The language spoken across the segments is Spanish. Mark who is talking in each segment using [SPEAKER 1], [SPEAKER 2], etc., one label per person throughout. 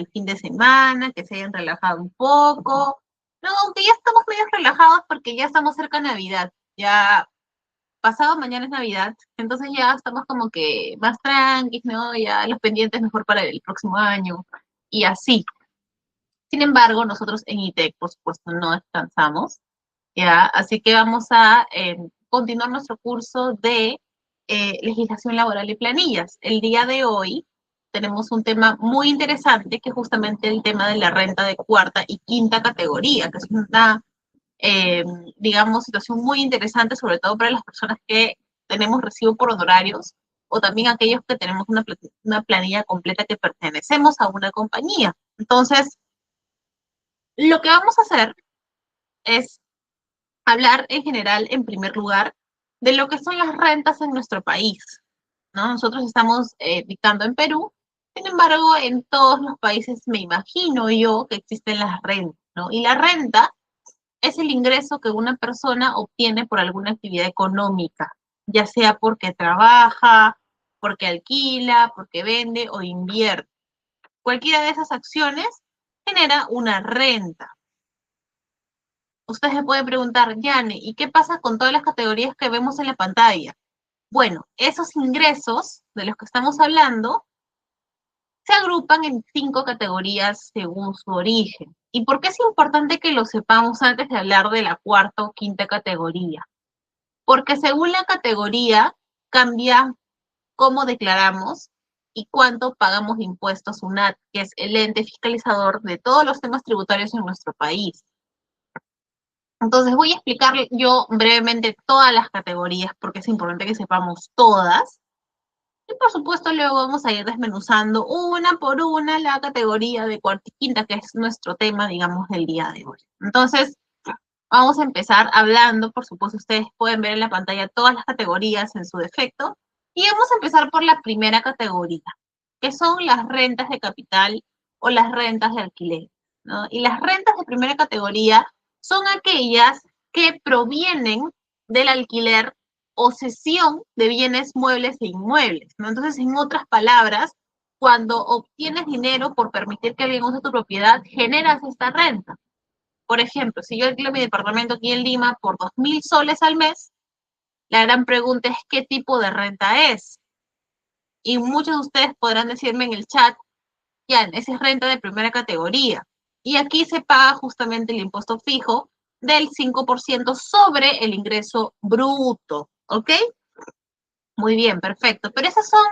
[SPEAKER 1] el fin de semana, que se hayan relajado un poco. No, aunque ya estamos medio relajados porque ya estamos cerca de Navidad. Ya pasado mañana es Navidad, entonces ya estamos como que más tranquilos, ¿no? Ya los pendientes mejor para el próximo año y así. Sin embargo, nosotros en ITEC, por supuesto, no descansamos, ¿ya? Así que vamos a continuar nuestro curso de legislación laboral y planillas. El día de hoy tenemos un tema muy interesante, que es justamente el tema de la renta de cuarta y quinta categoría, que es una, digamos, situación muy interesante, sobre todo para las personas que tenemos recibo por honorarios o también aquellos que tenemos una planilla completa que pertenecemos a una compañía. Entonces, lo que vamos a hacer es hablar en general, en primer lugar, de lo que son las rentas en nuestro país, ¿no? Nosotros estamos dictando en Perú, sin embargo, en todos los países me imagino yo que existen las rentas, ¿no? Y la renta es el ingreso que una persona obtiene por alguna actividad económica, ya sea porque trabaja, porque alquila, porque vende o invierte. Cualquiera de esas acciones genera una renta. Ustedes se pueden preguntar, Yane, ¿y qué pasa con todas las categorías que vemos en la pantalla? Bueno, esos ingresos de los que estamos hablando se agrupan en 5 categorías según su origen. ¿Y por qué es importante que lo sepamos antes de hablar de la cuarta o quinta categoría? Porque según la categoría cambia cómo declaramos y cuánto pagamos de impuestos SUNAT, que es el ente fiscalizador de todos los temas tributarios en nuestro país. Entonces voy a explicar yo brevemente todas las categorías porque es importante que sepamos todas. Y por supuesto luego vamos a ir desmenuzando una por una la categoría de cuarta y quinta, que es nuestro tema, digamos, del día de hoy. Entonces, vamos a empezar hablando, por supuesto ustedes pueden ver en la pantalla todas las categorías en su defecto. Y vamos a empezar por la primera categoría, que son las rentas de capital o las rentas de alquiler, ¿no? Y las rentas de primera categoría son aquellas que provienen del alquiler o cesión de bienes muebles e inmuebles, ¿no? Entonces, en otras palabras, cuando obtienes dinero por permitir que alguien use tu propiedad, generas esta renta. Por ejemplo, si yo alquilo mi departamento aquí en Lima por 2.000 soles al mes, la gran pregunta es ¿qué tipo de renta es? Y muchos de ustedes podrán decirme en el chat, ya, esa es renta de primera categoría. Y aquí se paga justamente el impuesto fijo del 5% sobre el ingreso bruto, ¿ok? Muy bien, perfecto. Pero esas son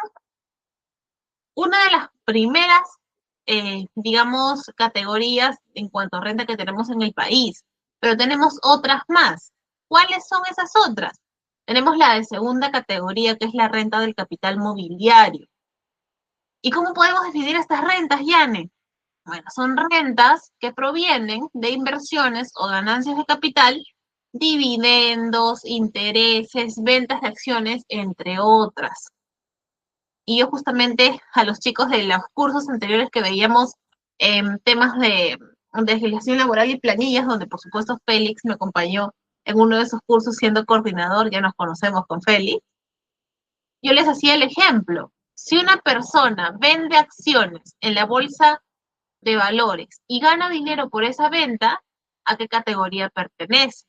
[SPEAKER 1] una de las primeras, digamos, categorías en cuanto a renta que tenemos en el país. Pero tenemos otras más. ¿Cuáles son esas otras? Tenemos la de segunda categoría, que es la renta del capital mobiliario. ¿Y cómo podemos definir estas rentas, Yane? Bueno, son rentas que provienen de inversiones o ganancias de capital, dividendos, intereses, ventas de acciones, entre otras. Y yo justamente a los chicos de los cursos anteriores que veíamos temas de legislación laboral y planillas, donde por supuesto Félix me acompañó en uno de esos cursos siendo coordinador, ya nos conocemos con Félix, yo les hacía el ejemplo. Si una persona vende acciones en la bolsa de valores y gana dinero por esa venta, ¿a qué categoría pertenece?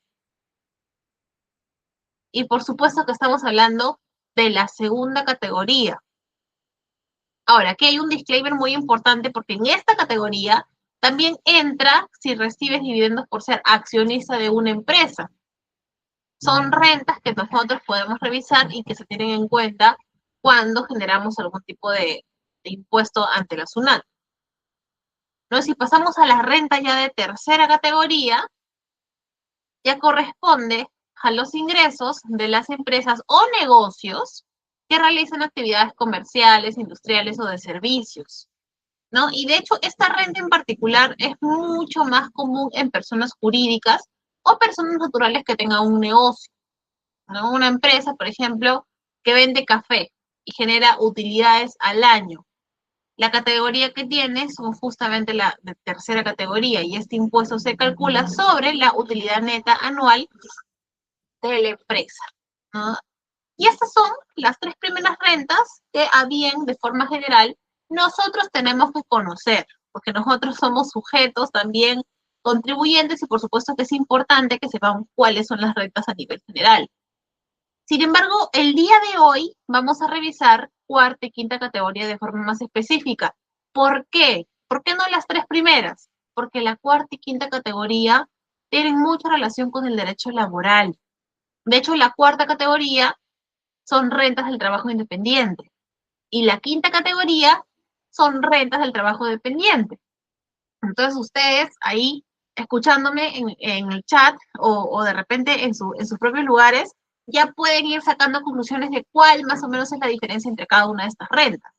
[SPEAKER 1] Y por supuesto que estamos hablando de la segunda categoría. Ahora, aquí hay un disclaimer muy importante porque en esta categoría también entra si recibes dividendos por ser accionista de una empresa. Son rentas que nosotros podemos revisar y que se tienen en cuenta cuando generamos algún tipo de impuesto ante la SUNAT. ¿No? Si pasamos a la renta ya de tercera categoría, ya corresponde a los ingresos de las empresas o negocios que realizan actividades comerciales, industriales o de servicios, ¿no? Y de hecho, esta renta en particular es mucho más común en personas jurídicas o personas naturales que tengan un negocio, ¿no? Una empresa, por ejemplo, que vende café y genera utilidades al año. La categoría que tiene son justamente la de tercera categoría y este impuesto se calcula sobre la utilidad neta anual de la empresa, ¿no? Y estas son las 3 primeras rentas que a bien, de forma general, nosotros tenemos que conocer, porque nosotros somos sujetos también contribuyentes y por supuesto que es importante que sepamos cuáles son las rentas a nivel general. Sin embargo, el día de hoy vamos a revisar cuarta y quinta categoría de forma más específica. ¿Por qué? ¿Por qué no las tres primeras? Porque la cuarta y quinta categoría tienen mucha relación con el derecho laboral. De hecho, la cuarta categoría son rentas del trabajo independiente y la quinta categoría son rentas del trabajo dependiente. Entonces, ustedes ahí escuchándome en el chat o de repente en sus propios lugares, ya pueden ir sacando conclusiones de cuál más o menos es la diferencia entre cada una de estas rentas,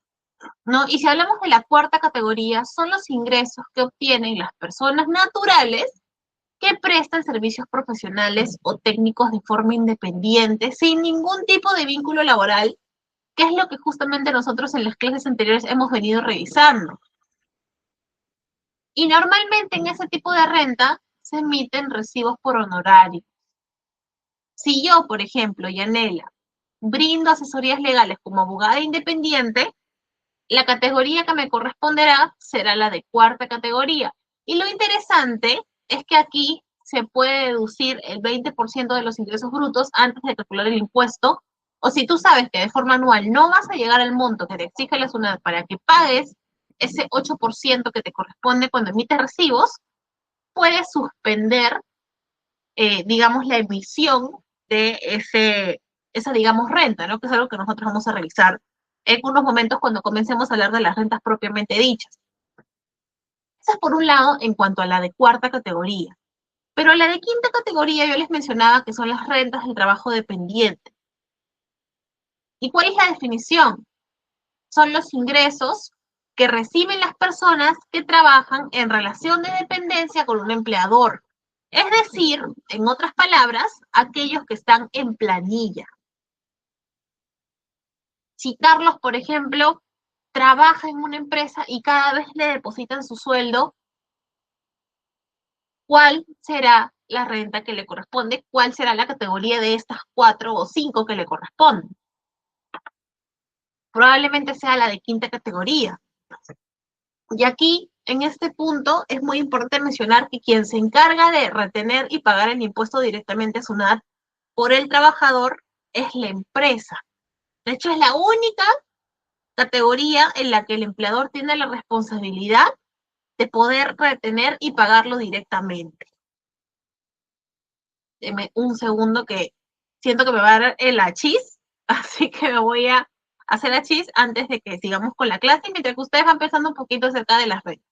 [SPEAKER 1] ¿no? Y si hablamos de la cuarta categoría, son los ingresos que obtienen las personas naturales que prestan servicios profesionales o técnicos de forma independiente, sin ningún tipo de vínculo laboral, que es lo que justamente nosotros en las clases anteriores hemos venido revisando. Y normalmente en ese tipo de renta se emiten recibos por honorario. Si yo, por ejemplo, Yanela, brindo asesorías legales como abogada independiente, la categoría que me corresponderá será la de cuarta categoría. Y lo interesante es que aquí se puede deducir el 20% de los ingresos brutos antes de calcular el impuesto. O si tú sabes que de forma anual no vas a llegar al monto que te exige la SUNAT para que pagues ese 8% que te corresponde cuando emites recibos, puedes suspender, digamos, la emisión de esa, digamos, renta, ¿no? Que es algo que nosotros vamos a revisar en unos momentos cuando comencemos a hablar de las rentas propiamente dichas. Eso es por un lado en cuanto a la de cuarta categoría. Pero la de quinta categoría yo les mencionaba que son las rentas del trabajo dependiente. ¿Y cuál es la definición? Son los ingresos que reciben las personas que trabajan en relación de dependencia con un empleador. Es decir, en otras palabras, aquellos que están en planilla. Si Carlos, por ejemplo, trabaja en una empresa y cada vez le depositan su sueldo, ¿cuál será la renta que le corresponde? ¿Cuál será la categoría de estas 4 o 5 que le corresponden? Probablemente sea la de quinta categoría. Y aquí, en este punto, es muy importante mencionar que quien se encarga de retener y pagar el impuesto directamente a SUNAT por el trabajador es la empresa. De hecho, es la única categoría en la que el empleador tiene la responsabilidad de poder retener y pagarlo directamente. Deme un segundo que siento que me va a dar el achis, así que me voy a hacer achis antes de que sigamos con la clase, mientras que ustedes van pensando un poquito acerca de las redes.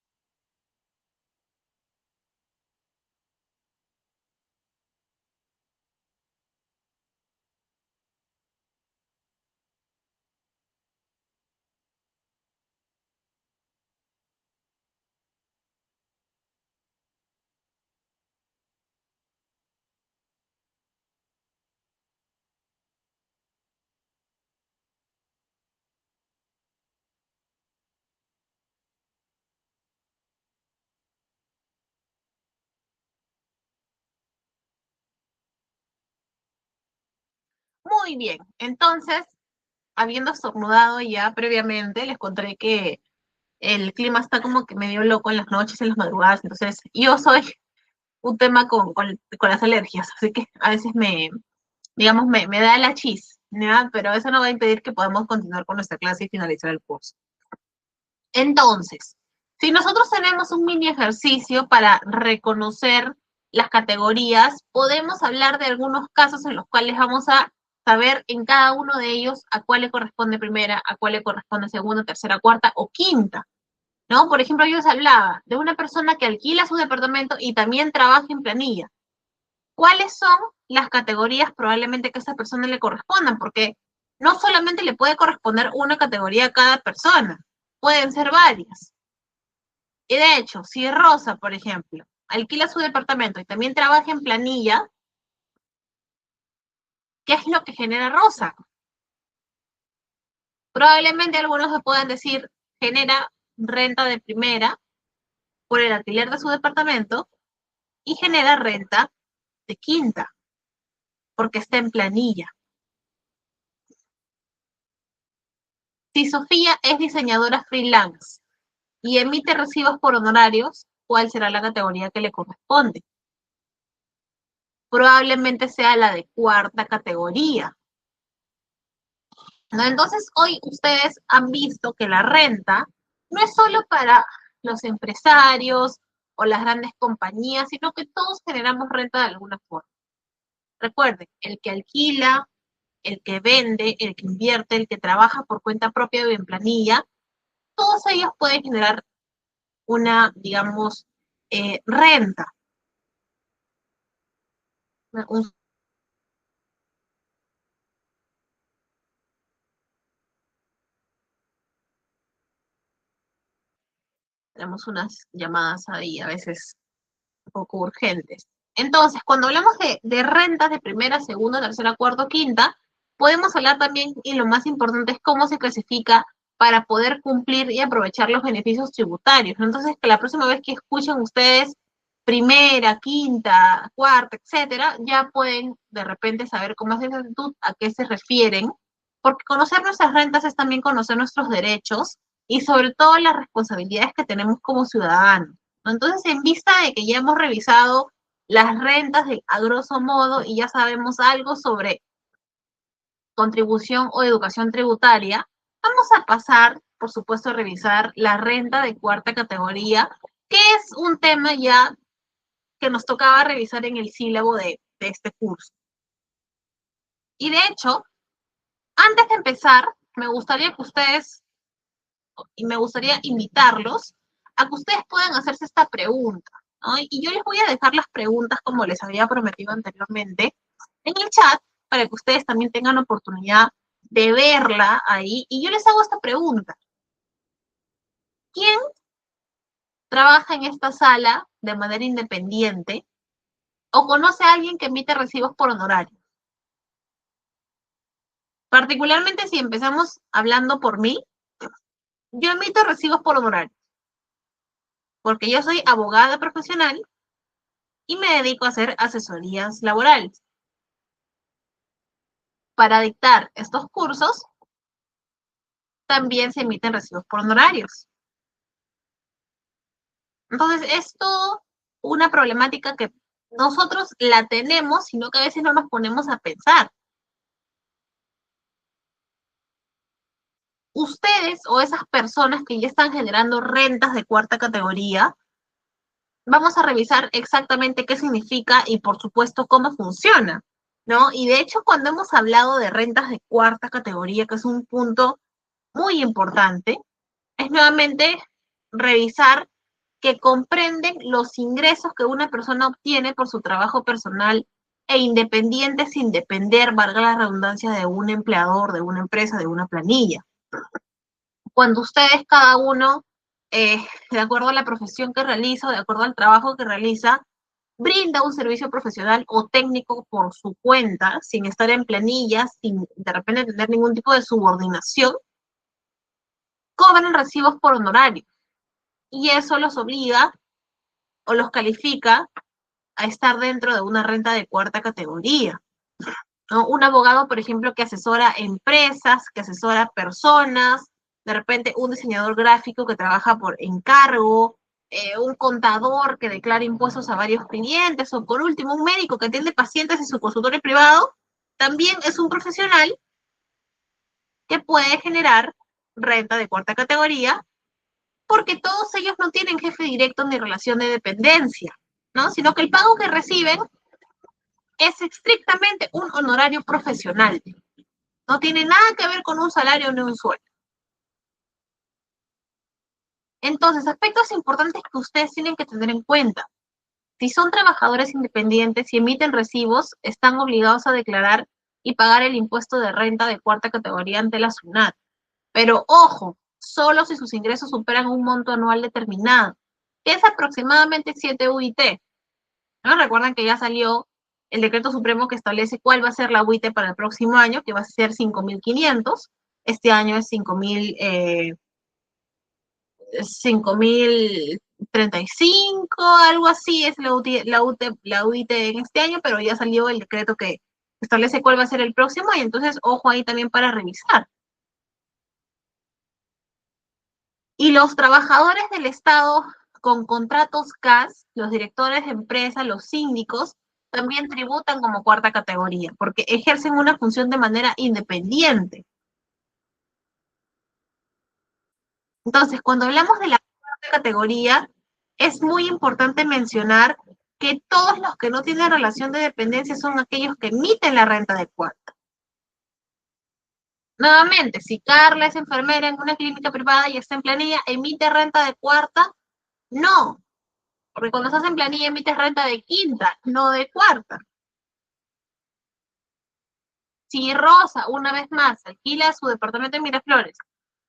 [SPEAKER 1] Muy bien, entonces, habiendo estornudado ya previamente, les contaré que el clima está como que medio loco en las noches, en las madrugadas, entonces yo soy un tema con las alergias, así que a veces digamos, me da la chis, ¿ya? Pero eso no va a impedir que podamos continuar con nuestra clase y finalizar el curso. Entonces, si nosotros tenemos un mini ejercicio para reconocer las categorías, podemos hablar de algunos casos en los cuales vamos a saber en cada uno de ellos a cuál le corresponde primera, a cuál le corresponde segunda, tercera, cuarta o quinta, ¿no? Por ejemplo, yo les hablaba de una persona que alquila su departamento y también trabaja en planilla. ¿Cuáles son las categorías probablemente que a esa persona le correspondan? Porque no solamente le puede corresponder una categoría a cada persona, pueden ser varias. Y de hecho, si Rosa, por ejemplo, alquila su departamento y también trabaja en planilla, ¿qué es lo que genera Rosa? Probablemente algunos me puedan decir, genera renta de primera por el alquiler de su departamento y genera renta de quinta, porque está en planilla. Si Sofía es diseñadora freelance y emite recibos por honorarios, ¿cuál será la categoría que le corresponde? Probablemente sea la de cuarta categoría, ¿no? Entonces, hoy ustedes han visto que la renta no es solo para los empresarios o las grandes compañías, sino que todos generamos renta de alguna forma. Recuerden, el que alquila, el que vende, el que invierte, el que trabaja por cuenta propia o en planilla, todos ellos pueden generar una, digamos, renta. Un- Tenemos unas llamadas ahí a veces un poco urgentes. Entonces, cuando hablamos de rentas de primera, segunda, tercera, cuarta, quinta, podemos hablar también, y lo más importante es cómo se clasifica para poder cumplir y aprovechar los beneficios tributarios. Entonces, que la próxima vez que escuchen ustedes primera, quinta, cuarta, etcétera, ya pueden de repente saber con más exactitud a qué se refieren, porque conocer nuestras rentas es también conocer nuestros derechos y sobre todo las responsabilidades que tenemos como ciudadanos. Entonces, en vista de que ya hemos revisado las rentas a grosso modo y ya sabemos algo sobre contribución o educación tributaria, vamos a pasar, por supuesto, a revisar la renta de cuarta categoría, que es un tema ya que nos tocaba revisar en el sílabo de este curso. Y de hecho, antes de empezar, me gustaría que ustedes, y me gustaría invitarlos a que ustedes puedan hacerse esta pregunta, ¿no? Y yo les voy a dejar las preguntas como les había prometido anteriormente en el chat para que ustedes también tengan oportunidad de verla ahí. Y yo les hago esta pregunta. ¿Quién trabaja en esta sala de manera independiente o conoce a alguien que emite recibos por honorario? Particularmente si empezamos hablando por mí, yo emito recibos por honorario, porque yo soy abogada profesional y me dedico a hacer asesorías laborales. Para dictar estos cursos, también se emiten recibos por honorarios. Entonces, es todo una problemática que nosotros la tenemos, sino que a veces no nos ponemos a pensar. Ustedes o esas personas que ya están generando rentas de cuarta categoría, vamos a revisar exactamente qué significa y por supuesto cómo funciona, ¿no? Y de hecho, cuando hemos hablado de rentas de cuarta categoría, que es un punto muy importante, es nuevamente revisar que comprenden los ingresos que una persona obtiene por su trabajo personal e independiente sin depender, valga la redundancia, de un empleador, de una empresa, de una planilla. Cuando ustedes cada uno, de acuerdo a la profesión que realiza, de acuerdo al trabajo que realiza, brinda un servicio profesional o técnico por su cuenta, sin estar en planillas, sin de repente tener ningún tipo de subordinación, cobran recibos por honorario. Y eso los obliga o los califica a estar dentro de una renta de cuarta categoría, ¿no? Un abogado, por ejemplo, que asesora empresas, que asesora personas, de repente un diseñador gráfico que trabaja por encargo, un contador que declara impuestos a varios clientes, o por último, un médico que atiende pacientes en su consultorio privado, también es un profesional que puede generar renta de cuarta categoría, porque todos ellos no tienen jefe directo ni relación de dependencia, ¿no? Sino que el pago que reciben es estrictamente un honorario profesional. No tiene nada que ver con un salario ni un sueldo. Entonces, aspectos importantes que ustedes tienen que tener en cuenta. Si son trabajadores independientes y emiten recibos, están obligados a declarar y pagar el impuesto de renta de cuarta categoría ante la SUNAT. Pero ojo, solo si sus ingresos superan un monto anual determinado, que es aproximadamente 7 UIT. ¿No? Recuerdan que ya salió el decreto supremo que establece cuál va a ser la UIT para el próximo año, que va a ser 5.500. Este año es 5.035, algo así es la UIT en este año, pero ya salió el decreto que establece cuál va a ser el próximo y entonces ojo ahí también para revisar. Y los trabajadores del Estado con contratos CAS, los directores de empresa, los síndicos, también tributan como cuarta categoría, porque ejercen una función de manera independiente. Entonces, cuando hablamos de la cuarta categoría, es muy importante mencionar que todos los que no tienen relación de dependencia son aquellos que emiten la renta de cuarta. Nuevamente, si Carla es enfermera en una clínica privada y está en planilla, ¿emite renta de cuarta? No, porque cuando estás en planilla emites renta de quinta, no de cuarta. Si Rosa, una vez más, alquila su departamento en Miraflores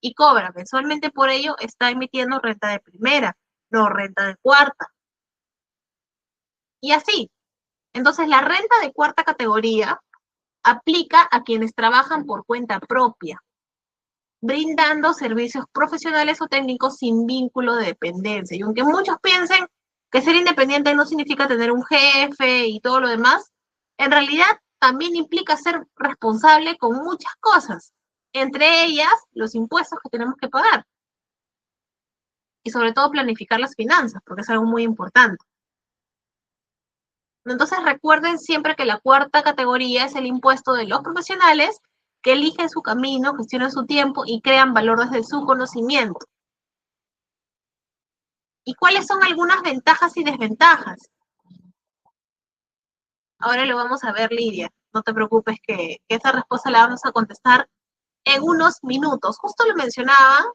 [SPEAKER 1] y cobra mensualmente por ello, está emitiendo renta de primera, no renta de cuarta. Y así. Entonces, la renta de cuarta categoría aplica a quienes trabajan por cuenta propia, brindando servicios profesionales o técnicos sin vínculo de dependencia. Y aunque muchos piensen que ser independiente no significa tener un jefe y todo lo demás, en realidad también implica ser responsable con muchas cosas, entre ellas los impuestos que tenemos que pagar y sobre todo planificar las finanzas, porque es algo muy importante. Entonces recuerden siempre que la cuarta categoría es el impuesto de los profesionales que eligen su camino, gestionan su tiempo y crean valor desde su conocimiento. ¿Y cuáles son algunas ventajas y desventajas? Ahora lo vamos a ver, Lidia. No te preocupes que esa respuesta la vamos a contestar en unos minutos. Justo lo mencionaba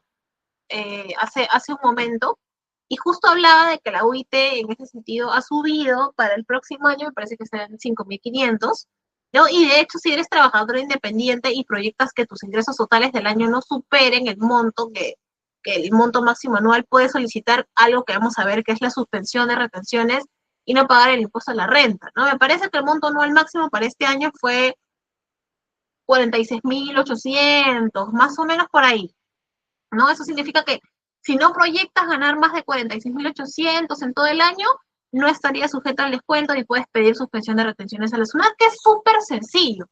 [SPEAKER 1] hace un momento y justo hablaba de que la UIT en ese sentido ha subido para el próximo año, me parece que serán 5.500, ¿no? Y de hecho, si eres trabajador independiente y proyectas que tus ingresos totales del año no superen el monto que el monto máximo anual, puedes solicitar algo que vamos a ver, que es la suspensión de retenciones y no pagar el impuesto a la renta, ¿no? Me parece que el monto anual máximo para este año fue 46.800, más o menos por ahí, ¿no? Eso significa que si no proyectas ganar más de 46.800 en todo el año, no estaría sujeto al descuento y puedes pedir suspensión de retenciones a la SUNAT, que es súper sencillo.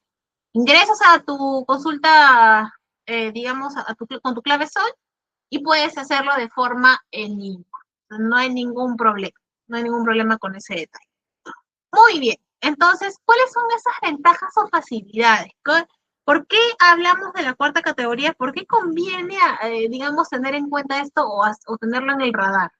[SPEAKER 1] Ingresas a tu consulta, digamos, con tu clave SOL y puedes hacerlo de forma en línea. No hay ningún problema, no hay ningún problema con ese detalle. Muy bien, entonces, ¿cuáles son esas ventajas o facilidades? ¿Por qué hablamos de la cuarta categoría? ¿Por qué conviene, digamos, tener en cuenta esto o tenerlo en el radar?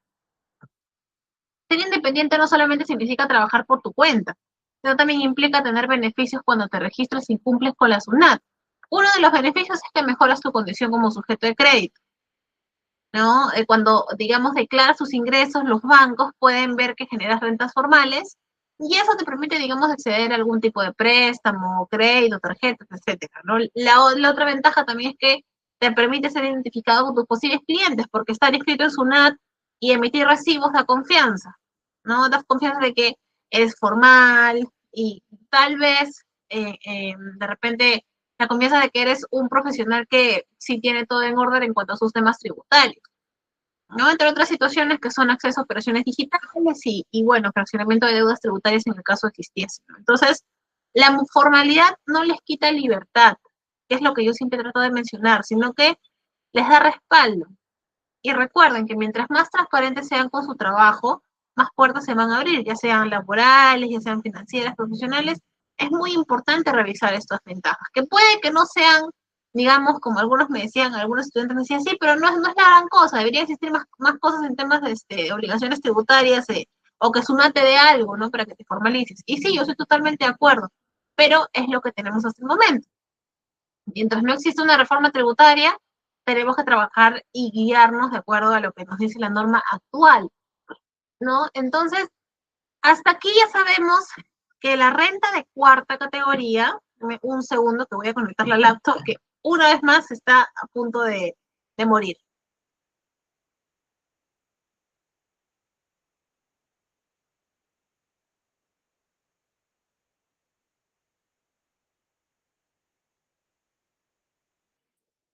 [SPEAKER 1] Ser independiente no solamente significa trabajar por tu cuenta, sino también implica tener beneficios cuando te registras y cumples con la SUNAT. Uno de los beneficios es que mejoras tu condición como sujeto de crédito, ¿no? Cuando, digamos, declaras tus ingresos, los bancos pueden ver que generas rentas formales y eso te permite, digamos, acceder a algún tipo de préstamo, crédito, tarjetas, etcétera, ¿no? La otra ventaja también es que te permite ser identificado con tus posibles clientes, porque estar inscrito en SUNAT y emitir recibos da confianza, ¿no? Da confianza de que eres formal y tal vez de repente la confianza de que eres un profesional que sí tiene todo en orden en cuanto a sus temas tributarios, ¿no? Entre otras situaciones que son acceso a operaciones digitales bueno, fraccionamiento de deudas tributarias en el caso existiese, ¿no? Entonces, la formalidad no les quita libertad, que es lo que yo siempre trato de mencionar, sino que les da respaldo. Y recuerden que mientras más transparentes sean con su trabajo, más puertas se van a abrir, ya sean laborales, ya sean financieras, profesionales. Es muy importante revisar estas ventajas, que puede que no sean, digamos, como algunos me decían, algunos estudiantes me decían, sí, pero no es la gran cosa, debería existir más cosas en temas de obligaciones tributarias o que SUNAT te dé algo, ¿no? Para que te formalices. Y sí, yo estoy totalmente de acuerdo, pero es lo que tenemos hasta el momento. Mientras no existe una reforma tributaria, tenemos que trabajar y guiarnos de acuerdo a lo que nos dice la norma actual, ¿no? Entonces, hasta aquí ya sabemos que la renta de cuarta categoría, un segundo que voy a conectar la laptop, que una vez más está a punto de morir.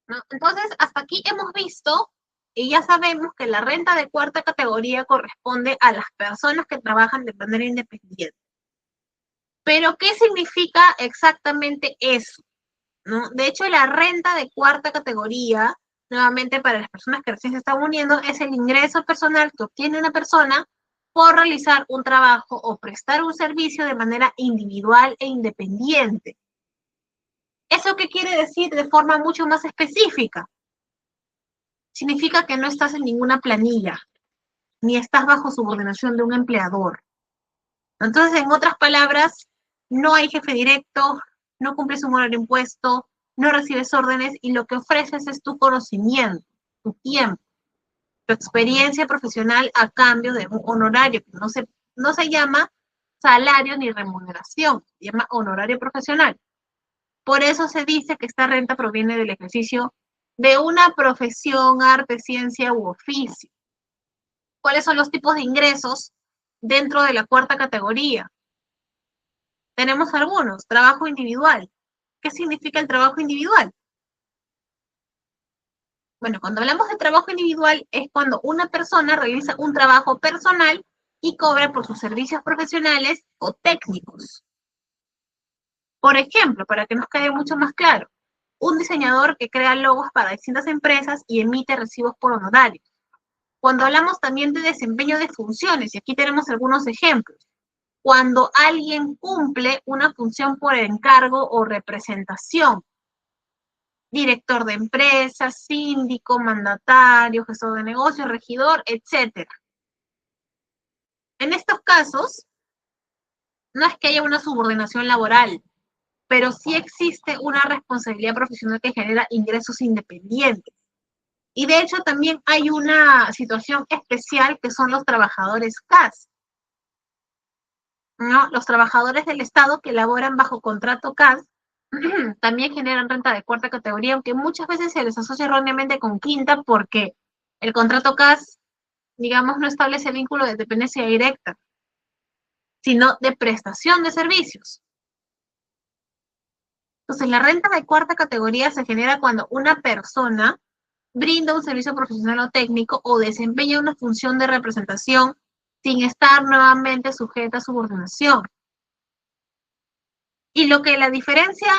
[SPEAKER 1] ¿No? Entonces, hasta aquí hemos visto y ya sabemos que la renta de cuarta categoría corresponde a las personas que trabajan de manera independiente. Pero, ¿qué significa exactamente eso? ¿No? De hecho, la renta de cuarta categoría nuevamente para las personas que recién se están uniendo, es el ingreso personal que obtiene una persona por realizar un trabajo o prestar un servicio de manera individual e independiente. ¿Eso qué quiere decir de forma mucho más específica? Significa que no estás en ninguna planilla, ni estás bajo subordinación de un empleador. Entonces, en otras palabras, no hay jefe directo, no cumples un horario impuesto, no recibes órdenes y lo que ofreces es tu conocimiento, tu tiempo, tu experiencia profesional a cambio de un honorario que no se llama salario ni remuneración, se llama honorario profesional. Por eso se dice que esta renta proviene del ejercicio de una profesión, arte, ciencia u oficio. ¿Cuáles son los tipos de ingresos dentro de la cuarta categoría? Tenemos algunos. Trabajo individual. ¿Qué significa el trabajo individual? Bueno, cuando hablamos de trabajo individual es cuando una persona realiza un trabajo personal y cobra por sus servicios profesionales o técnicos. Por ejemplo, para que nos quede mucho más claro, un diseñador que crea logos para distintas empresas y emite recibos por honorarios. Cuando hablamos también de desempeño de funciones, y aquí tenemos algunos ejemplos, cuando alguien cumple una función por encargo o representación, director de empresa, síndico, mandatario, gestor de negocios, regidor, etcétera. En estos casos, no es que haya una subordinación laboral, pero sí existe una responsabilidad profesional que genera ingresos independientes. Y de hecho también hay una situación especial que son los trabajadores CAS, ¿no? Los trabajadores del Estado que laboran bajo contrato CAS también generan renta de cuarta categoría, aunque muchas veces se les asocia erróneamente con quinta porque el contrato CAS, digamos, no establece vínculo de dependencia directa, sino de prestación de servicios. Entonces, la renta de cuarta categoría se genera cuando una persona brinda un servicio profesional o técnico o desempeña una función de representación sin estar nuevamente sujeta a subordinación. Y lo que la diferencia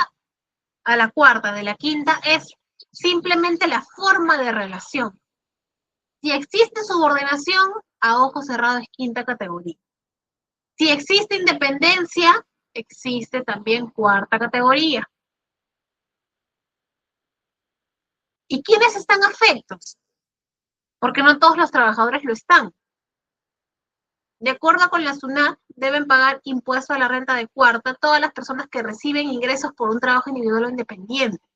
[SPEAKER 1] a la cuarta de la quinta es simplemente la forma de relación. Si existe subordinación, a ojo cerrado es quinta categoría. Si existe independencia, existe también cuarta categoría. ¿Y quiénes están afectos? Porque no todos los trabajadores lo están. De acuerdo con la SUNAT, deben pagar impuesto a la renta de cuarta todas las personas que reciben ingresos por un trabajo individual o independiente,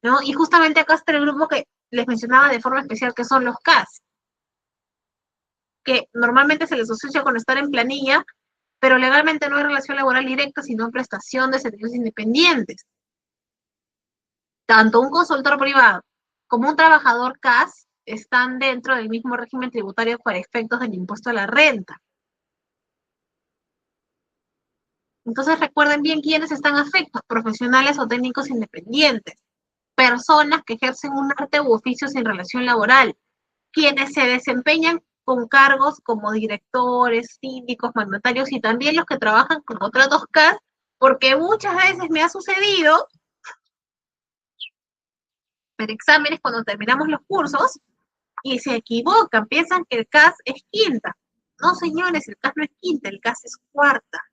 [SPEAKER 1] ¿no? Y justamente acá está el grupo que les mencionaba de forma especial, que son los CAS, que normalmente se les asocia con estar en planilla, pero legalmente no hay relación laboral directa, sino prestación de servicios independientes. Tanto un consultor privado como un trabajador CAS están dentro del mismo régimen tributario para efectos del impuesto a la renta. Entonces recuerden bien quiénes están afectos, profesionales o técnicos independientes, personas que ejercen un arte u oficio sin relación laboral, quienes se desempeñan con cargos como directores, síndicos, mandatarios y también los que trabajan con contratos CAS, porque muchas veces me ha sucedido en exámenes cuando terminamos los cursos y se equivocan, piensan que el CAS es quinta. No, señores, el CAS no es quinta, el CAS es cuarta.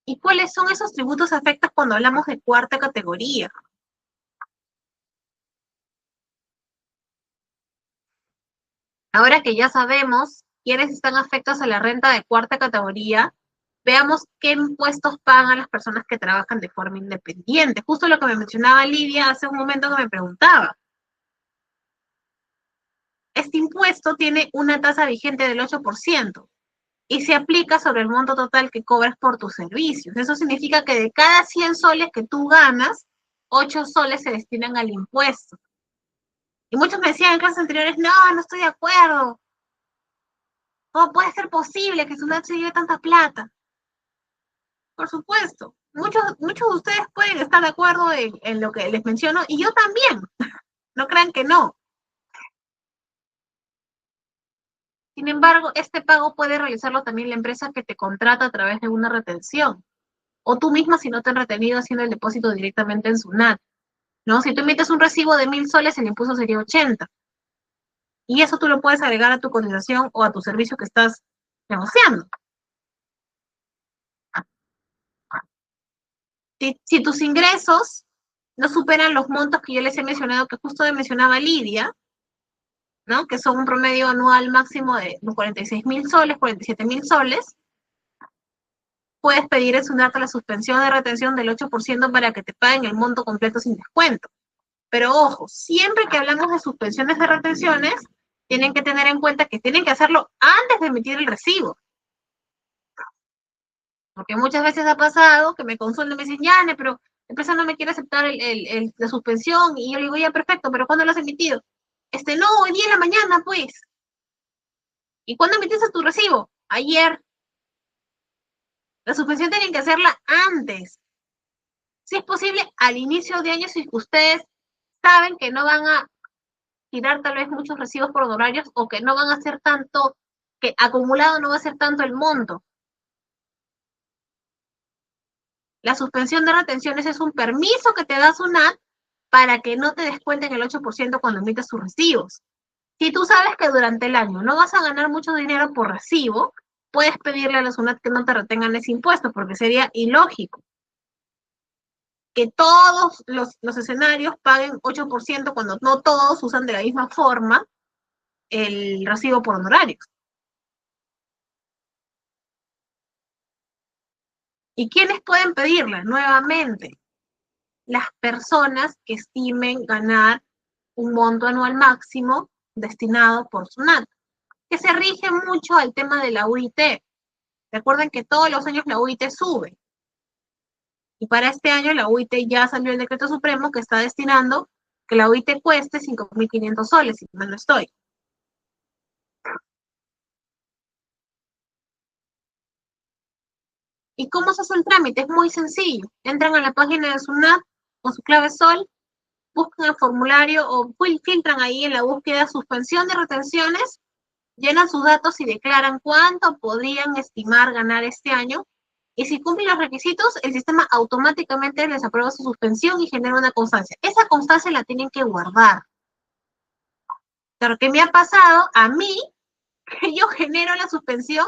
[SPEAKER 1] ¿Y cuáles son esos tributos afectos cuando hablamos de cuarta categoría? Ahora que ya sabemos quiénes están afectos a la renta de cuarta categoría, veamos qué impuestos pagan las personas que trabajan de forma independiente. Justo lo que me mencionaba Lidia hace un momento que me preguntaba. Este impuesto tiene una tasa vigente del 8% y se aplica sobre el monto total que cobras por tus servicios. Eso significa que de cada 100 soles que tú ganas, 8 soles se destinan al impuesto. Y muchos me decían en clases anteriores, no, no estoy de acuerdo. ¿Cómo puede ser posible que SUNAT se lleve tanta plata? Por supuesto. Muchos de ustedes pueden estar de acuerdo en lo que les menciono, y yo también. No crean que no. Sin embargo, este pago puede realizarlo también la empresa que te contrata a través de una retención. o tú misma si no te han retenido haciendo el depósito directamente en SUNAT, ¿no? Si tú emites un recibo de 1.000 soles, el impuesto sería 80. Y eso tú lo puedes agregar a tu cotización o a tu servicio que estás negociando. Si tus ingresos no superan los montos que yo les he mencionado, que justo mencionaba Lidia, ¿no? Que son un promedio anual máximo de 46.000 soles, 47.000 soles, puedes pedir en SUNAT la suspensión de retención del 8% para que te paguen el monto completo sin descuento. Pero ojo, siempre que hablamos de suspensiones de retenciones, tienen que tener en cuenta que tienen que hacerlo antes de emitir el recibo. Porque muchas veces ha pasado que me consultan y me dicen, Yane, pero la empresa no me quiere aceptar la suspensión. Y yo le digo, ya, perfecto, pero ¿cuándo lo has emitido? No, hoy día en la mañana, pues. ¿Y cuándo emitiste tu recibo? Ayer. La suspensión tienen que hacerla antes. Si es posible, al inicio de año, si ustedes saben que no van a tirar tal vez muchos recibos por honorarios o que no van a ser tanto, que acumulado no va a ser tanto el monto. La suspensión de retenciones es un permiso que te da SUNAT para que no te descuenten el 8% cuando emites tus recibos. Si tú sabes que durante el año no vas a ganar mucho dinero por recibo, puedes pedirle a la SUNAT que no te retengan ese impuesto, porque sería ilógico que todos los escenarios paguen 8% cuando no todos usan de la misma forma el recibo por honorarios. ¿Y quiénes pueden pedirla? Nuevamente, las personas que estimen ganar un monto anual máximo destinado por SUNAT, que se rige mucho al tema de la UIT. Recuerden que todos los años la UIT sube. Y para este año la UIT ya salió el decreto supremo que está destinando que la UIT cueste 5.500 soles, si mal no estoy. ¿Y cómo se hace el trámite? Es muy sencillo. Entran a la página de SUNAT con su clave SOL, buscan el formulario o filtran ahí en la búsqueda suspensión de retenciones, llenan sus datos y declaran cuánto podrían estimar ganar este año. Y si cumplen los requisitos, el sistema automáticamente les aprueba su suspensión y genera una constancia. Esa constancia la tienen que guardar. Pero ¿qué me ha pasado a mí? Que yo genero la suspensión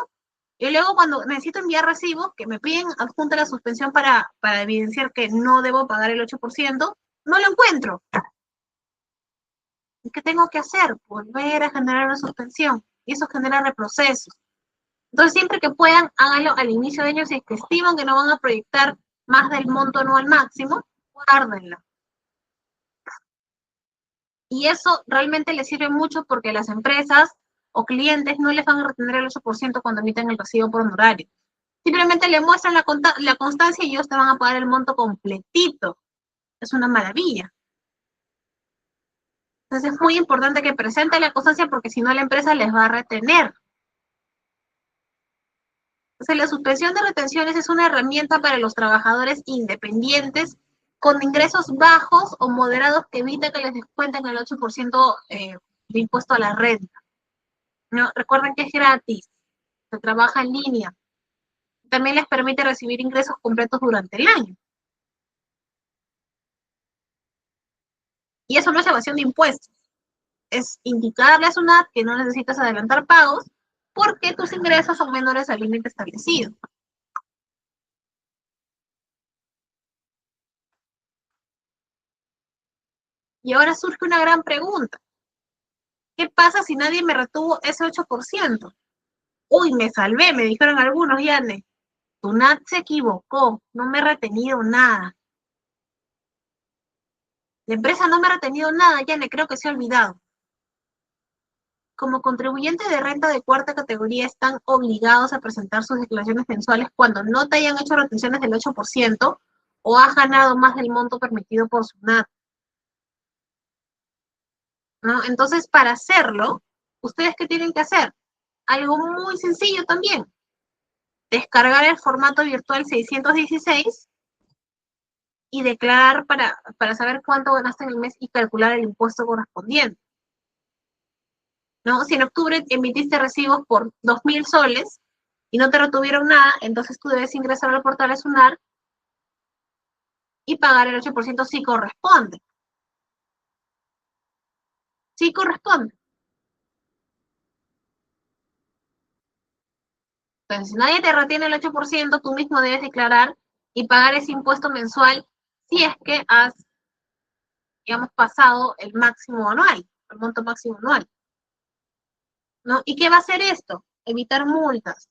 [SPEAKER 1] y luego cuando necesito enviar recibos, que me piden adjunta la suspensión para evidenciar que no debo pagar el 8%, no lo encuentro. ¿Qué tengo que hacer? Volver a generar una suspensión. Y eso genera reprocesos. Entonces, siempre que puedan, háganlo al inicio de año. Si es que estiman que no van a proyectar más del monto anual máximo, guárdenlo. Y eso realmente les sirve mucho porque las empresas o clientes no les van a retener el 8% cuando emiten el recibo por honorario. Simplemente le muestran la constancia y ellos te van a pagar el monto completito. Es una maravilla. Entonces es muy importante que presenten la constancia porque si no la empresa les va a retener. Entonces la suspensión de retenciones es una herramienta para los trabajadores independientes con ingresos bajos o moderados que evita que les descuenten el 8% de impuesto a la renta. ¿No? Recuerden que es gratis, se trabaja en línea. También les permite recibir ingresos completos durante el año. Y eso no es evasión de impuestos. Es indicarle a SUNAT que no necesitas adelantar pagos porque tus ingresos son menores al límite establecido. Y ahora surge una gran pregunta. ¿Qué pasa si nadie me retuvo ese 8%? Uy, me salvé, me dijeron algunos, Yane. SUNAT se equivocó, no me ha retenido nada. La empresa no me ha retenido nada, Yane, creo que se ha olvidado. Como contribuyentes de renta de cuarta categoría están obligados a presentar sus declaraciones mensuales cuando no te hayan hecho retenciones del 8% o has ganado más del monto permitido por SUNAT, ¿no? Entonces, para hacerlo, ¿ustedes qué tienen que hacer? Algo muy sencillo también. Descargar el formato virtual 616 y declarar para saber cuánto ganaste en el mes y calcular el impuesto correspondiente, ¿no? Si en octubre emitiste recibos por 2.000 soles y no te retuvieron nada, entonces tú debes ingresar al portal de SUNAT y pagar el 8% sí corresponde. Sí corresponde. Entonces, si nadie te retiene el 8%, tú mismo debes declarar y pagar ese impuesto mensual si es que has, digamos, pasado el máximo anual, el monto máximo anual, ¿no? ¿Y qué va a hacer esto? Evitar multas,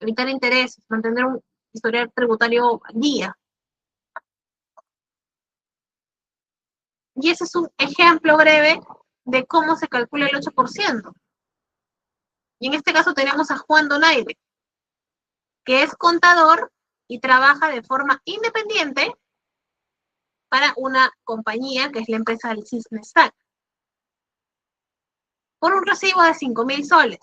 [SPEAKER 1] evitar intereses, mantener un historial tributario al día. Y ese es un ejemplo breve de cómo se calcula el 8%. Y en este caso tenemos a Juan Donaire, que es contador y trabaja de forma independiente para una compañía que es la empresa del Cisne Stack, por un recibo de 5.000 soles.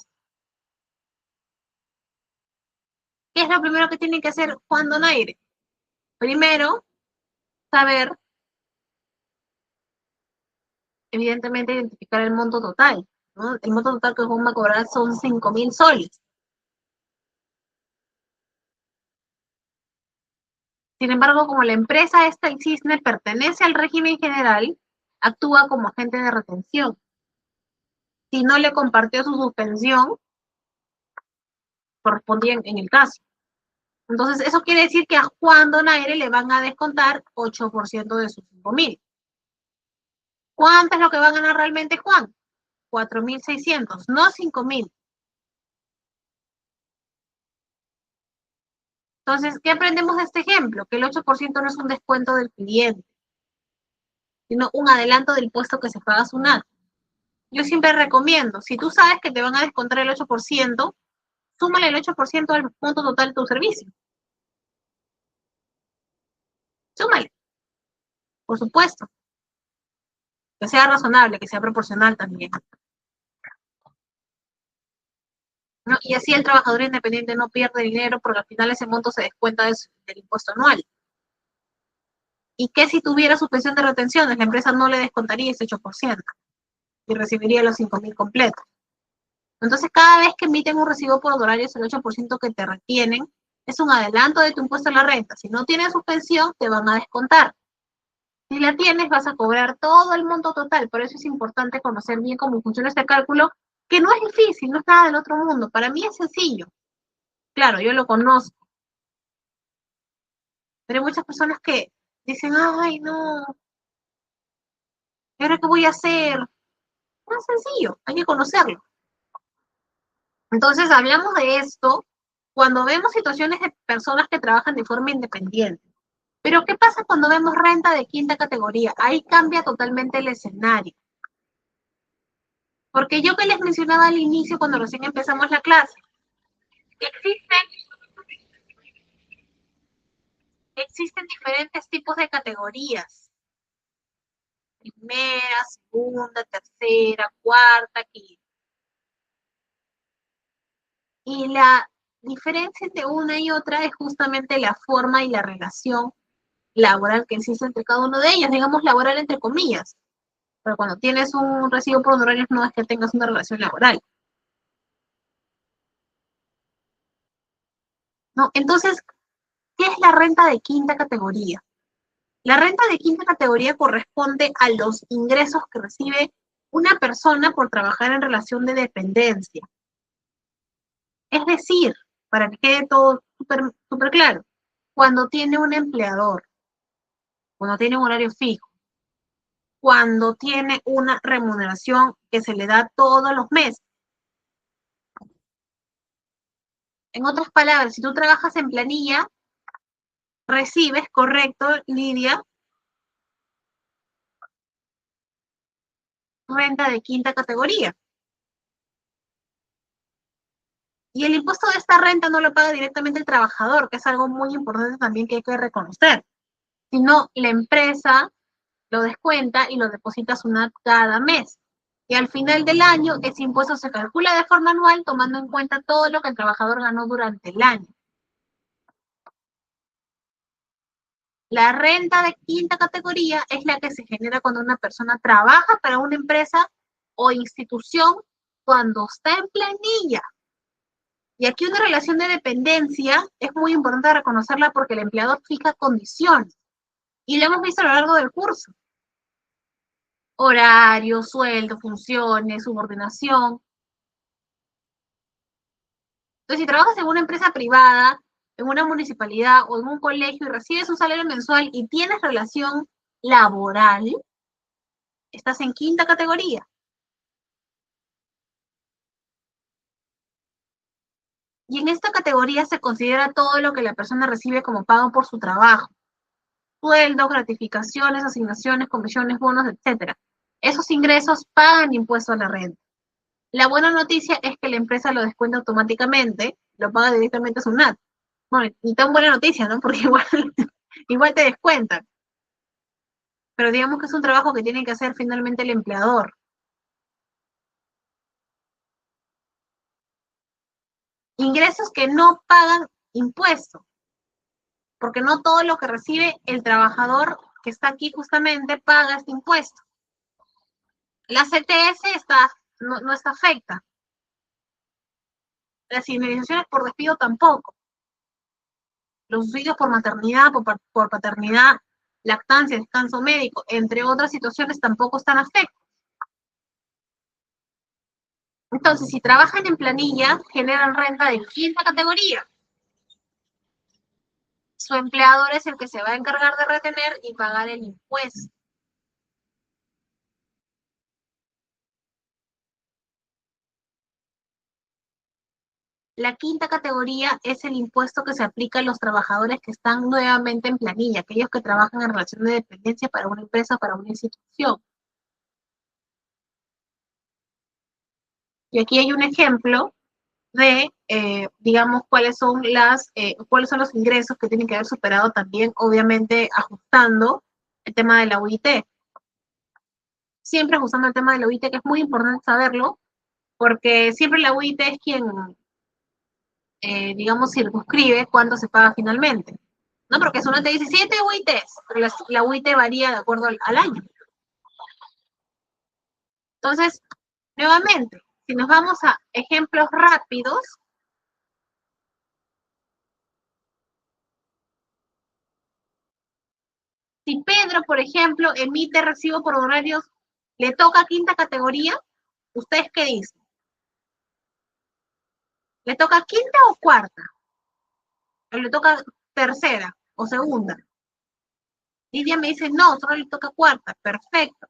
[SPEAKER 1] ¿Qué es lo primero que tiene que hacer Juan Donaire? Primero, saber, evidentemente, identificar el monto total, ¿no? El monto total que Juan va a cobrar son 5.000 soles. Sin embargo, como la empresa esta, el Cisne, pertenece al régimen general, actúa como agente de retención. Si no le compartió su suspensión, correspondía en el caso. Entonces, eso quiere decir que a Juan Donaire le van a descontar 8% de sus 5.000. ¿Cuánto es lo que va a ganar realmente Juan? 4.600, no 5.000. Entonces, ¿qué aprendemos de este ejemplo? Que el 8% no es un descuento del cliente, sino un adelanto del impuesto que se paga a SUNAT. Yo siempre recomiendo, si tú sabes que te van a descontar el 8%, súmale el 8% al monto total de tu servicio. Súmale, por supuesto. Que sea razonable, que sea proporcional también. ¿No? Y así el trabajador independiente no pierde dinero porque al final ese monto se descuenta del impuesto anual. ¿Y qué si tuviera suspensión de retenciones? La empresa no le descontaría ese 8% y recibiría los 5.000 completos. Entonces, cada vez que emiten un recibo por honorarios, el 8% que te retienen es un adelanto de tu impuesto a la renta. Si no tienes suspensión, te van a descontar. Si la tienes, vas a cobrar todo el monto total. Por eso es importante conocer bien cómo funciona este cálculo, que no es difícil, no es nada del otro mundo. Para mí es sencillo. Claro, yo lo conozco, pero hay muchas personas que dicen, ay, no, ¿y ahora qué voy a hacer? No es sencillo, hay que conocerlo. Entonces, hablamos de esto cuando vemos situaciones de personas que trabajan de forma independiente. Pero, ¿qué pasa cuando vemos renta de quinta categoría? Ahí cambia totalmente el escenario. Porque yo que les mencionaba al inicio, cuando recién empezamos la clase, existen diferentes tipos de categorías. Primera, segunda, tercera, cuarta, quinta. Y la diferencia entre una y otra es justamente la forma y la relación laboral que existe entre cada uno de ellas, digamos laboral entre comillas. Pero cuando tienes un recibo por honorarios no es que tengas una relación laboral. ¿No? Entonces, ¿qué es la renta de quinta categoría? La renta de quinta categoría corresponde a los ingresos que recibe una persona por trabajar en relación de dependencia. Es decir, para que quede todo súper claro, cuando tiene un empleador, cuando tiene un horario fijo, cuando tiene una remuneración que se le da todos los meses. En otras palabras, si tú trabajas en planilla, recibes, correcto, Lidia, renta de quinta categoría. Y el impuesto de esta renta no lo paga directamente el trabajador, que es algo muy importante también que hay que reconocer, sino la empresa lo descuenta y lo deposita a SUNAT cada mes. Y al final del año, ese impuesto se calcula de forma anual, tomando en cuenta todo lo que el trabajador ganó durante el año. La renta de quinta categoría es la que se genera cuando una persona trabaja para una empresa o institución cuando está en planilla. Y aquí una relación de dependencia es muy importante reconocerla porque el empleador fija condiciones. Y lo hemos visto a lo largo del curso. Horario, sueldo, funciones, subordinación. Entonces, si trabajas en una empresa privada, en una municipalidad o en un colegio y recibes un salario mensual y tienes relación laboral, estás en quinta categoría. Y en esta categoría se considera todo lo que la persona recibe como pago por su trabajo. Sueldos, gratificaciones, asignaciones, comisiones, bonos, etc. Esos ingresos pagan impuesto a la renta. La buena noticia es que la empresa lo descuenta automáticamente, lo paga directamente a su NAT. Bueno, y tan buena noticia, ¿no? Porque igual te descuentan. Pero digamos que es un trabajo que tiene que hacer finalmente el empleador. Ingresos que no pagan impuestos, porque no todo lo que recibe el trabajador que está aquí justamente paga este impuesto. La CTS no está afecta. Las indemnizaciones por despido tampoco. Los subsidios por maternidad, por paternidad, lactancia, descanso médico, entre otras situaciones, tampoco están afectados. Entonces, si trabajan en planilla, generan renta de quinta categoría. Su empleador es el que se va a encargar de retener y pagar el impuesto. La quinta categoría es el impuesto que se aplica a los trabajadores que están nuevamente en planilla, aquellos que trabajan en relación de dependencia para una empresa o para una institución. Y aquí hay un ejemplo de, digamos, cuáles son los ingresos que tienen que haber superado también, obviamente, ajustando el tema de la UIT. Siempre ajustando el tema de la UIT, que es muy importante saberlo, porque siempre la UIT es quien, digamos, circunscribe cuánto se paga finalmente. ¿No? Porque es una te dice 7 UITs, pero la UIT varía de acuerdo al año. Entonces, nuevamente, si nos vamos a ejemplos rápidos, si Pedro, por ejemplo, emite recibo por horarios, le toca quinta categoría, ¿ustedes qué dicen? ¿Le toca quinta o cuarta? ¿O le toca tercera o segunda? Lidia me dice, no, solo le toca cuarta. Perfecto.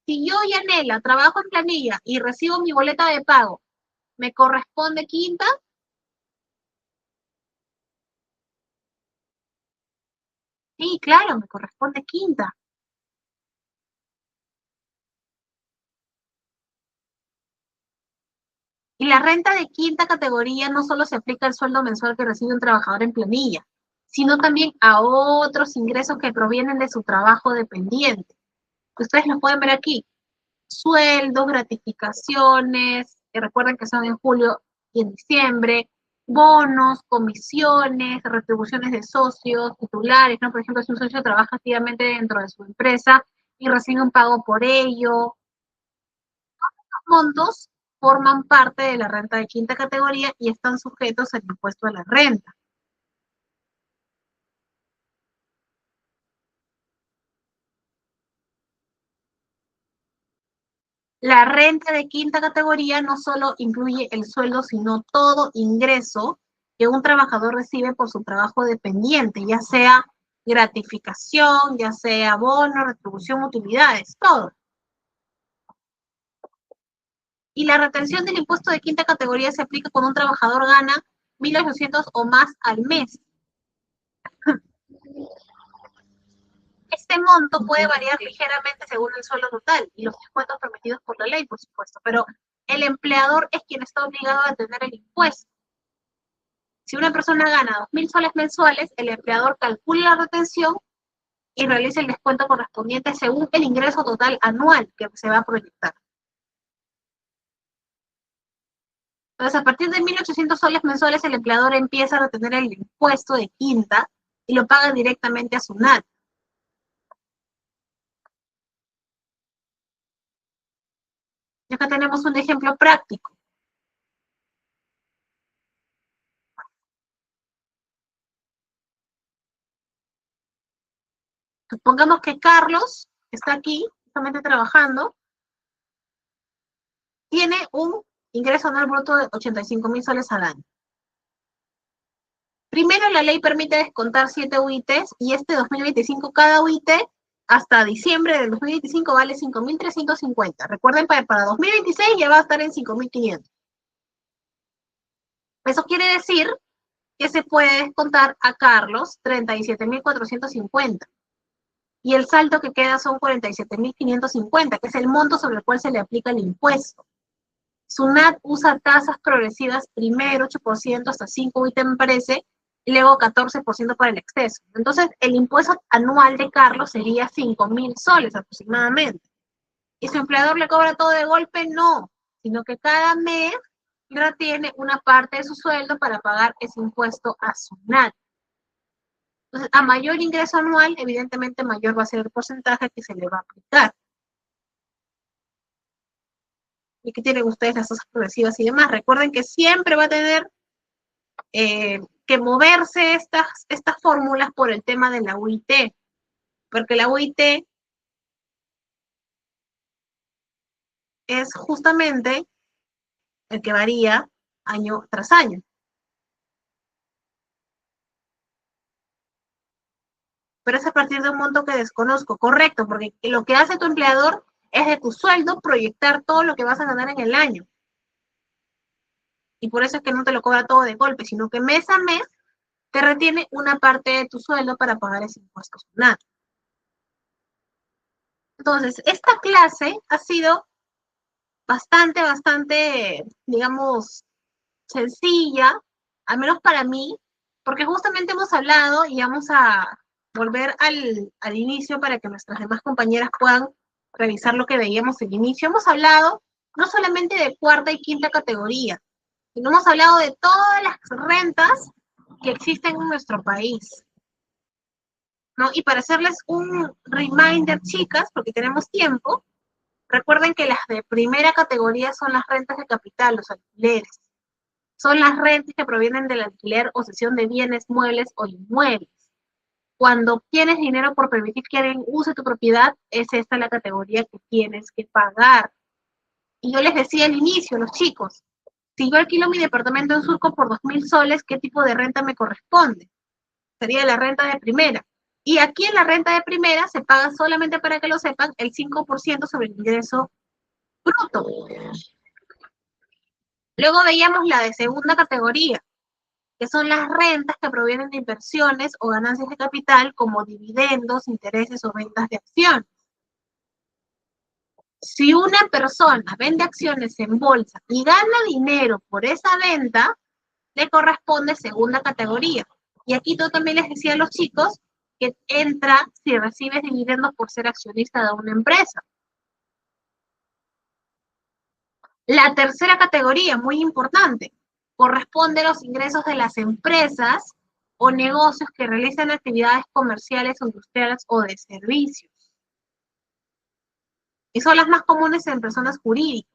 [SPEAKER 1] Si yo, Yanela, trabajo en planilla y recibo mi boleta de pago, ¿me corresponde quinta? Sí, claro, me corresponde quinta. Y la renta de quinta categoría no solo se aplica al sueldo mensual que recibe un trabajador en planilla, sino también a otros ingresos que provienen de su trabajo dependiente. Ustedes lo pueden ver aquí. Sueldos, gratificaciones, que recuerden que son en julio y en diciembre, bonos, comisiones, retribuciones de socios, titulares, ¿no? Por ejemplo, si un socio trabaja activamente dentro de su empresa y recibe un pago por ello, montos forman parte de la renta de quinta categoría y están sujetos al impuesto a la renta. La renta de quinta categoría no solo incluye el sueldo, sino todo ingreso que un trabajador recibe por su trabajo dependiente, ya sea gratificación, ya sea bono, retribución, utilidades, todo. Y la retención del impuesto de quinta categoría se aplica cuando un trabajador gana 1.800 o más al mes. Este monto puede variar ligeramente según el sueldo total y los descuentos permitidos por la ley, por supuesto, pero el empleador es quien está obligado a tener el impuesto. Si una persona gana 2.000 soles mensuales, el empleador calcula la retención y realiza el descuento correspondiente según el ingreso total anual que se va a proyectar. Entonces, a partir de 1.800 soles mensuales, el empleador empieza a retener el impuesto de quinta y lo paga directamente a su NAT. Y acá tenemos un ejemplo práctico. Supongamos que Carlos está aquí, justamente trabajando, tiene un ingreso anual bruto de 85.000 soles al año. Primero, la ley permite descontar 7 UITs y este 2025 cada UIT hasta diciembre del 2025 vale 5.350. Recuerden, para 2026 ya va a estar en 5.500. Eso quiere decir que se puede descontar a Carlos 37.450. Y el saldo que queda son 47.550, que es el monto sobre el cual se le aplica el impuesto. SUNAT usa tasas progresivas, primero 8% hasta 5 UIT me parece, y luego 14% para el exceso. Entonces, el impuesto anual de Carlos sería 5.000 soles aproximadamente. ¿Y su empleador le cobra todo de golpe? No, sino que cada mes retiene una parte de su sueldo para pagar ese impuesto a SUNAT. Entonces, a mayor ingreso anual, evidentemente mayor va a ser el porcentaje que se le va a aplicar. Y que tienen ustedes las tasas progresivas y demás. Recuerden que siempre va a tener que moverse estas fórmulas por el tema de la UIT, porque la UIT es justamente el que varía año tras año. Pero es a partir de un monto que desconozco, correcto, porque lo que hace tu empleador es de tu sueldo proyectar todo lo que vas a ganar en el año. Y por eso es que no te lo cobra todo de golpe, sino que mes a mes te retiene una parte de tu sueldo para pagar ese impuesto SUNAT. Entonces, esta clase ha sido bastante, digamos, sencilla, al menos para mí, porque justamente hemos hablado y vamos a volver al inicio para que nuestras demás compañeras puedan revisar lo que veíamos al inicio. Hemos hablado no solamente de cuarta y quinta categoría, sino hemos hablado de todas las rentas que existen en nuestro país, ¿no? Y para hacerles un reminder, chicas, porque tenemos tiempo, recuerden que las de primera categoría son las rentas de capital, los alquileres. Son las rentas que provienen del alquiler o cesión de bienes, muebles o inmuebles. Cuando obtienes dinero por permitir que alguien use tu propiedad, es esta la categoría que tienes que pagar. Y yo les decía al inicio, los chicos, si yo alquilo mi departamento en Surco por 2.000 soles, ¿qué tipo de renta me corresponde? Sería la renta de primera. Y aquí en la renta de primera se paga solamente, para que lo sepan, el 5% sobre el ingreso bruto. Luego veíamos la de segunda categoría, que son las rentas que provienen de inversiones o ganancias de capital como dividendos, intereses o ventas de acciones. Si una persona vende acciones en bolsa y gana dinero por esa venta, le corresponde segunda categoría. Y aquí yo también les decía a los chicos que entra si recibes dividendos por ser accionista de una empresa. La tercera categoría, muy importante, corresponde a los ingresos de las empresas o negocios que realizan actividades comerciales, industriales o de servicios. Y son las más comunes en personas jurídicas.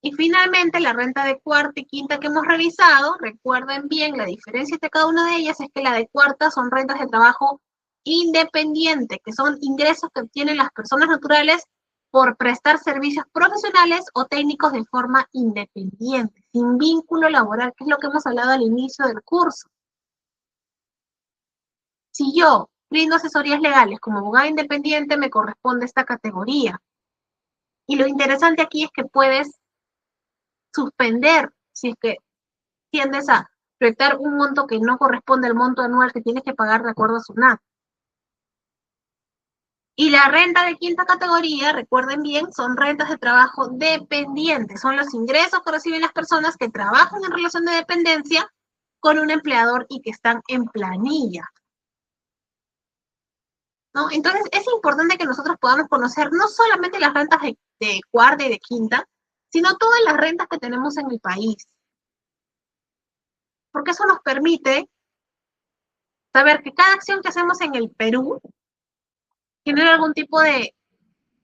[SPEAKER 1] Y finalmente, la renta de cuarta y quinta que hemos revisado, recuerden bien, la diferencia entre cada una de ellas es que la de cuarta son rentas de trabajo independiente, que son ingresos que obtienen las personas naturales por prestar servicios profesionales o técnicos de forma independiente, sin vínculo laboral, que es lo que hemos hablado al inicio del curso. Si yo brindo asesorías legales como abogada independiente, me corresponde esta categoría. Y lo interesante aquí es que puedes suspender si es que tiendes a proyectar un monto que no corresponde al monto anual que tienes que pagar de acuerdo a SUNAT. Y la renta de quinta categoría, recuerden bien, son rentas de trabajo dependiente. Son los ingresos que reciben las personas que trabajan en relación de dependencia con un empleador y que están en planilla, ¿no? Entonces, es importante que nosotros podamos conocer no solamente las rentas de cuarta y de quinta, sino todas las rentas que tenemos en el país. Porque eso nos permite saber que cada acción que hacemos en el Perú genera algún tipo de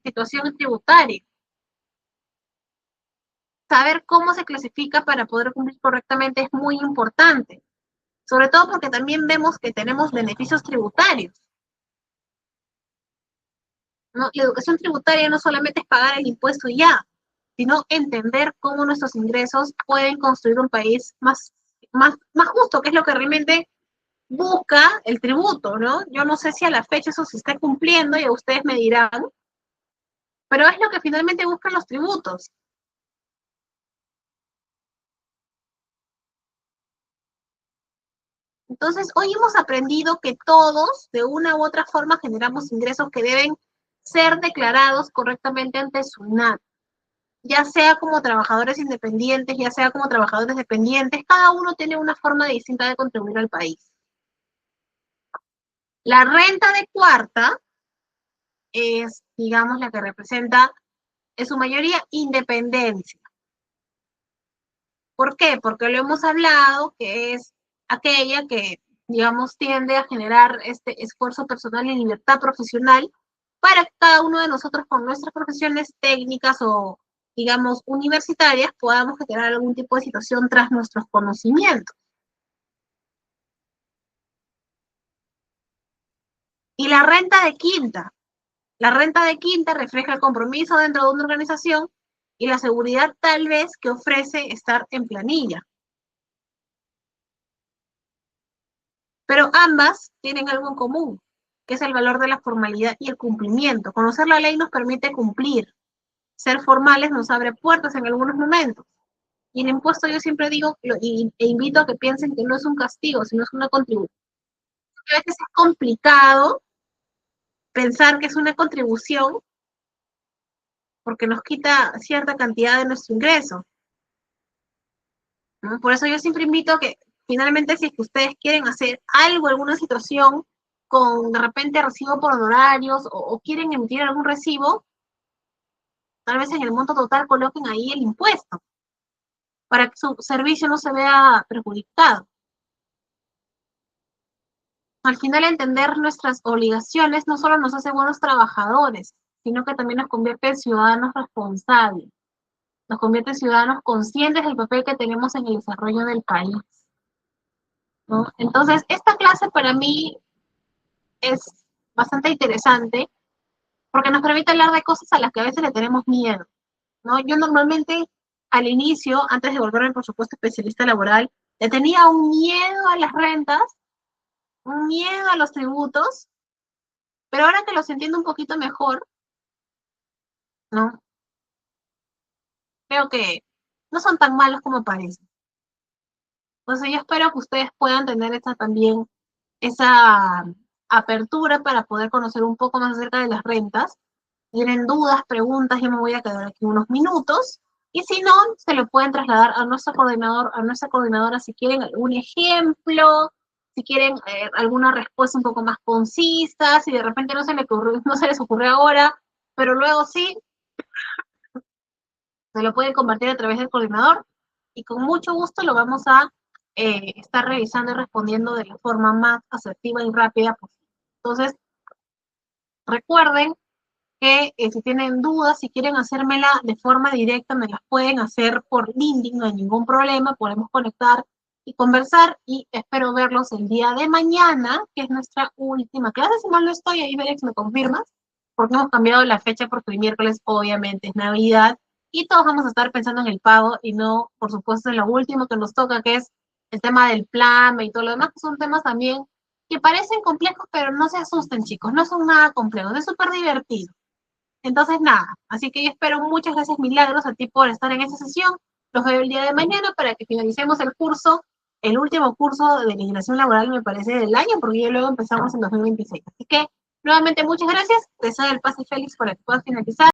[SPEAKER 1] situación tributaria. Saber cómo se clasifica para poder cumplir correctamente es muy importante. Sobre todo porque también vemos que tenemos beneficios tributarios, ¿no? La educación tributaria no solamente es pagar el impuesto y ya, sino entender cómo nuestros ingresos pueden construir un país más justo, que es lo que realmente busca el tributo, ¿no? Yo no sé si a la fecha eso se está cumpliendo y ustedes me dirán, pero es lo que finalmente buscan los tributos. Entonces, hoy hemos aprendido que todos, de una u otra forma, generamos ingresos que deben ser declarados correctamente ante SUNAT, ya sea como trabajadores independientes, ya sea como trabajadores dependientes, cada uno tiene una forma distinta de contribuir al país. La renta de cuarta es, digamos, la que representa en su mayoría independencia. ¿Por qué? Porque lo hemos hablado, que es aquella que, digamos, tiende a generar este esfuerzo personal y libertad profesional para que cada uno de nosotros con nuestras profesiones técnicas o, digamos, universitarias podamos generar algún tipo de situación tras nuestros conocimientos. Y la renta de quinta. La renta de quinta refleja el compromiso dentro de una organización y la seguridad tal vez que ofrece estar en planilla. Pero ambas tienen algo en común, que es el valor de la formalidad y el cumplimiento. Conocer la ley nos permite cumplir. Ser formales nos abre puertas en algunos momentos. Y el impuesto yo siempre digo e invito a que piensen que no es un castigo, sino es una contribución. A veces es complicado pensar que es una contribución porque nos quita cierta cantidad de nuestro ingreso, ¿no? Por eso yo siempre invito a que finalmente si es que ustedes quieren hacer algo, alguna situación con de repente recibo por honorarios o quieren emitir algún recibo, tal vez en el monto total coloquen ahí el impuesto para que su servicio no se vea perjudicado. Al final entender nuestras obligaciones no solo nos hace buenos trabajadores, sino que también nos convierte en ciudadanos responsables, nos convierte en ciudadanos conscientes del papel que tenemos en el desarrollo del país, ¿no? Entonces, esta clase para mí es bastante interesante porque nos permite hablar de cosas a las que a veces le tenemos miedo, ¿no? Yo normalmente al inicio, antes de volverme por supuesto especialista laboral, le tenía un miedo a las rentas, un miedo a los tributos, pero ahora que los entiendo un poquito mejor, ¿no? Creo que no son tan malos como parecen. Entonces yo espero que ustedes puedan tener esa también, esa apertura para poder conocer un poco más acerca de las rentas. Tienen dudas, preguntas, yo me voy a quedar aquí unos minutos. Y si no, se lo pueden trasladar a nuestro coordinador, a nuestra coordinadora si quieren algún ejemplo, si quieren alguna respuesta un poco más concisa, si de repente no se les ocurre ahora, pero luego sí, se lo pueden compartir a través del coordinador y con mucho gusto lo vamos a estar revisando y respondiendo de la forma más asertiva y rápida posible. Entonces, recuerden que si tienen dudas, si quieren hacérmela de forma directa, me las pueden hacer por LinkedIn, no hay ningún problema, podemos conectar y conversar y espero verlos el día de mañana, que es nuestra última clase, si mal no estoy, ahí Félix me confirmas, porque hemos cambiado la fecha porque el miércoles obviamente es Navidad y todos vamos a estar pensando en el pago y no, por supuesto, en lo último que nos toca, que es el tema del plan y todo lo demás, que son temas también que parecen complejos, pero no se asusten, chicos, no son nada complejos, es súper divertido. Entonces, nada, así que yo espero muchas gracias, Milagros, a ti por estar en esta sesión. Los veo el día de mañana para que finalicemos el curso, el último curso de legislación laboral, me parece, del año, porque ya luego empezamos en 2026. Así que, nuevamente, muchas gracias. Te cedo el pase, Félix, para que puedas finalizar.